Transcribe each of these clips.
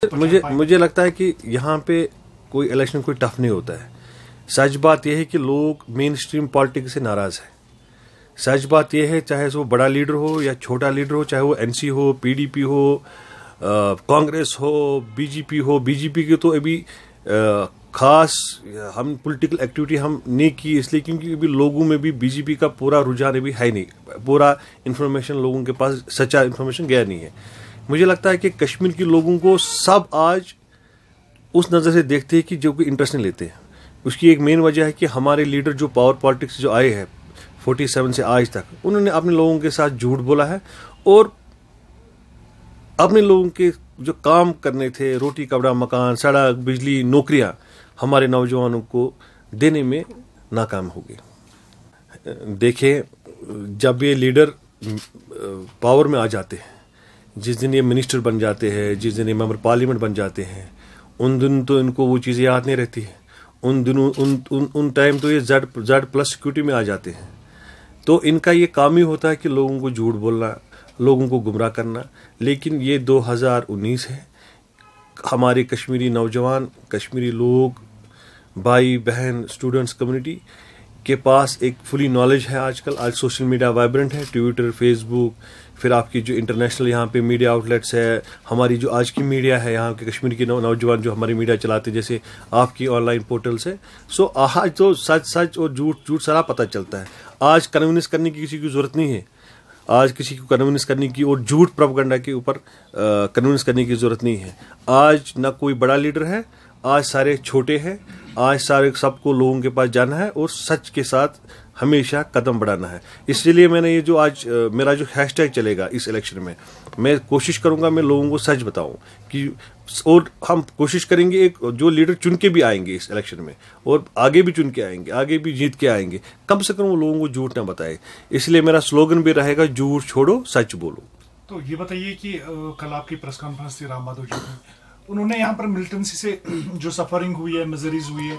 مجھے لگتا ہے کہ یہاں پہ کوئی الیکشن کوئی ٹف نہیں ہوتا ہے. سچ بات یہ ہے کہ لوگ مین اسٹریم پالیٹکس سے ناراض ہیں. سچ بات یہ ہے چاہے وہ بڑا لیڈر ہو یا چھوٹا لیڈر ہو, چاہے وہ این سی ہو, پی ڈی پی ہو, کانگریس ہو, بی جے پی ہو. بی جے پی کی تو ابھی خاص ہم پولیٹیکل ایکٹیویٹی ہم نہیں کی, اس لیے کیونکہ ابھی لوگوں میں بھی بی جے پی کا پورا رجحان ابھی ہے نہیں, پورا انفارمیشن لوگوں کے پاس سچا انفارمیشن گیا نہیں ہے. مجھے لگتا ہے کہ کشمیر کے لوگوں کو سب آج اس نظر سے دیکھتے ہیں کہ جو کوئی انٹرسٹ نہیں لیتے ہیں. اس کی ایک مین وجہ ہے کہ ہمارے لیڈر جو پاور پالیٹکس جو آئے ہیں 47 سے آج تک, انہوں نے اپنے لوگوں کے ساتھ جھوٹ بولا ہے اور اپنے لوگوں کے جو کام کرنے تھے, روٹی کپڑا مکان سڑک بجلی نوکریاں, ہمارے نوجوانوں کو دینے میں ناکام ہو گئے. دیکھیں جب یہ لیڈر پاور میں آ جاتے ہیں, جس دن یہ منسٹر بن جاتے ہیں, جس دن یہ ممبر پارلیمنٹ بن جاتے ہیں, ان دن تو ان کو وہ چیزیں یاد نہیں رہتی ہیں. ان دنوں ان ٹائم تو یہ زیڈ پلس سیکورٹی میں آ جاتے ہیں. تو ان کا یہ کام ہی ہوتا ہے کہ لوگوں کو جھوٹ بولنا, لوگوں کو گمراہ کرنا. لیکن یہ 2019 ہے, ہمارے کشمیری نوجوان, کشمیری لوگ, بھائی بہن, اسٹوڈنٹس کمیونٹی کے پاس ایک فلی نالج ہے. آج کل سوشل میڈیا وائبرنٹ ہے, ٹویٹر, فیس بک, پھر آپ کی جو انٹرنیشنل یہاں پہ میڈیا آؤٹ لیٹس ہے, ہماری جو آج کی میڈیا ہے یہاں کے کشمیر کے نوجوان جو ہماری میڈیا چلاتے ہیں, جیسے آپ کی آن لائن پورٹلس ہے. سو آج تو سچ اور جھوٹ سارا پتہ چلتا ہے. آج کنوینس کرنے کی کسی کی ضرورت نہیں ہے, آج کسی کو کنوینس کرنے کی اور جھوٹ پروپیگنڈا کے اوپر کنوینس کرنے کی ضرورت نہیں ہے. آج نہ کوئی بڑا لیڈر ہے, آج سارے چھوٹے ہیں. آج سب کو لوگوں کے پاس جانا ہے اور سچ کے ساتھ ہمیشہ قدم بڑھانا ہے. اس لیے میں نے یہ جو آج میرا جو ہیش ٹیگ چلے گا اس الیکشن میں کوشش کروں گا میں لوگوں کو سچ بتاؤں کہ, اور ہم کوشش کریں گے ایک جو لیڈر چن کے بھی آئیں گے اس الیکشن میں, اور آگے بھی چن کے آئیں گے, آگے بھی جیت کے آئیں گے, کم سے کم وہ لوگوں کو جھوٹ نہ بتائے. اس لیے میرا سلوگن بھی رہے گا, جھوٹ چھوڑو سچ بولو. تو یہ بتائیے کہ کل آپ کی پریس کانفرنس تھی رام مادھو جی کی, انہوں نے یہاں پر ملٹنسی سے جو سفرنگ ہوئی ہے, میزریز ہوئی ہے,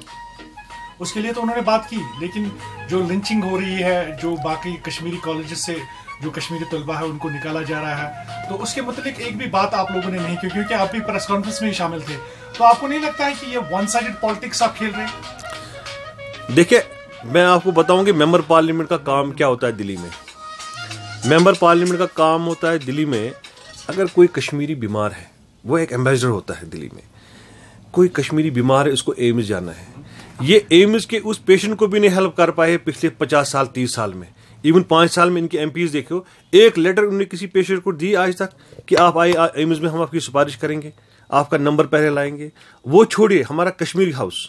اس کے لیے تو انہوں نے بات کی, لیکن جو لنچنگ ہو رہی ہے, جو باقی کشمیری کالجز سے جو کشمیری طلبہ ہے ان کو نکالا جا رہا ہے, تو اس کے متعلق ایک بھی بات آپ لوگوں نے نہیں کی, کیونکہ آپ بھی پریس کانفرنس میں ہی شامل تھے. تو آپ کو نہیں لگتا ہے کہ یہ ون سائیڈڈ پالیٹکس آپ کھیل رہے ہیں؟ دیکھیں میں آپ کو بتاؤں کہ ممبر پارلیمنٹ کا کام کیا ہوتا ہے دلی میں. ممبر پارلیمنٹ کا کام ہوتا ہے دلی میں, اگر کوئی کشمیری بیمار ہے وہ ایک ایمبیسڈر ہوتا ہے دلی میں. کوئی کشمیری بیمار ہے, اس کو ایمز جانا ہے. یہ ایمز کے اس پیشنٹ کو بھی نہیں ہیلپ کر پائے پچھلے 50 سال 30 سال میں, ایون 5 سال میں ان کے ایم پیز دیکھو, ایک لیٹر انہوں نے کسی پیشنٹ کو دی آج تک کہ آپ آئے ایمز میں, ہم آپ کی سفارش کریں گے, آپ کا نمبر پہلے لائیں گے. وہ چھوڑیے ہمارا کشمیری ہاؤس,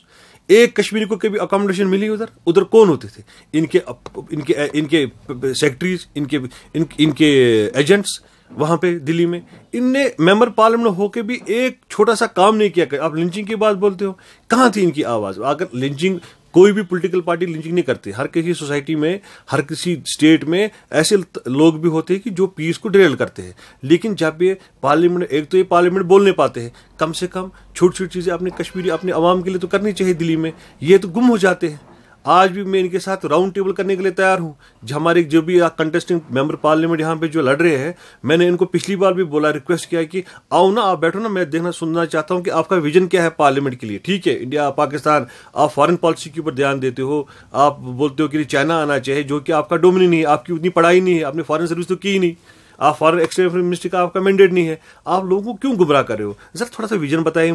ایک کشمیری کو کبھی اکاموڈیشن ملی ادھر کون ہوتے تھے؟ ان کے سیکٹریز, ان کے ایجنٹس وہاں پہ دلی میں. ان نے ممبر پارلیمنٹ ہو کے بھی ایک چھوٹا سا کام نہیں کیا. آپ لنچنگ کی بات بولتے ہو, کہاں تھی ان کی آواز؟ اگر لنچنگ, کوئی بھی پولیٹیکل پارٹی لنچنگ نہیں کرتی. ہر کسی سوسائٹی میں, ہر کسی اسٹیٹ میں ایسے لوگ بھی ہوتے ہیں کہ جو پیس کو ڈریل کرتے ہیں. لیکن جب یہ پارلیمنٹ, ایک تو یہ پارلیمنٹ بول نہیں پاتے ہیں, کم سے کم چھوٹی چھوٹی چیزیں اپنے کشمیری اپنے عوام کے لیے تو کرنی چاہیے دلی میں. یہ تو گم ہو جاتے ہیں. آج بھی میں ان کے ساتھ راؤنڈ ٹیبل کرنے کے لیے تیار ہوں. ہمارے جو بھی کنٹیسٹنٹ ممبر پارلیمنٹ یہاں پہ جو لڑ رہے ہیں, میں نے ان کو پچھلی بار بھی بولا, ریکویسٹ کیا کہ آؤ نا, آپ بیٹھو نا, میں دیکھنا سننا چاہتا ہوں کہ آپ کا ویژن کیا ہے پارلیمنٹ کے لیے. ٹھیک ہے, انڈیا پاکستان, آپ فارن پالیسی کے اوپر دھیان دیتے ہو, آپ بولتے ہو کہ چائنا آنا چاہیے, جو کہ آپ کا ڈومینی نہیں ہے, آپ کی اتنی پڑھائی نہیں ہے, آپ نے فارن سروس تو کی نہیں, آپ فارن ایکسچینج منسٹری کا آپ کا مینڈیٹ نہیں ہے. آپ لوگوں کو کیوں گمراہ کر رہے ہو؟ ذرا تھوڑا سا ویژن بتائیے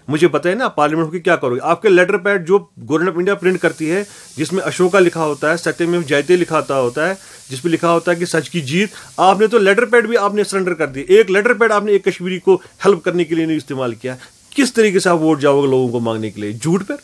مجھے بتائیں نا, آپ پارلیمنٹ ہو کے کیا کرو گے؟ آپ کے لیٹر پیڈ جو گورنمنٹ آف انڈیا پرنٹ کرتی ہے, جس میں اشوکا لکھا ہوتا ہے, ستیم جیتے لکھاتا ہوتا ہے, جس پہ لکھا ہوتا ہے کہ سچ کی جیت, آپ نے تو لیٹر پیڈ بھی آپ نے سرنڈر کر دیا. ایک لیٹر پیڈ آپ نے ایک کشمیری کو ہیلپ کرنے کے لیے نہیں استعمال کیا. کس طریقے سے آپ ووٹ جاؤ گے لوگوں کو مانگنے کے لیے؟ جھوٹ پر.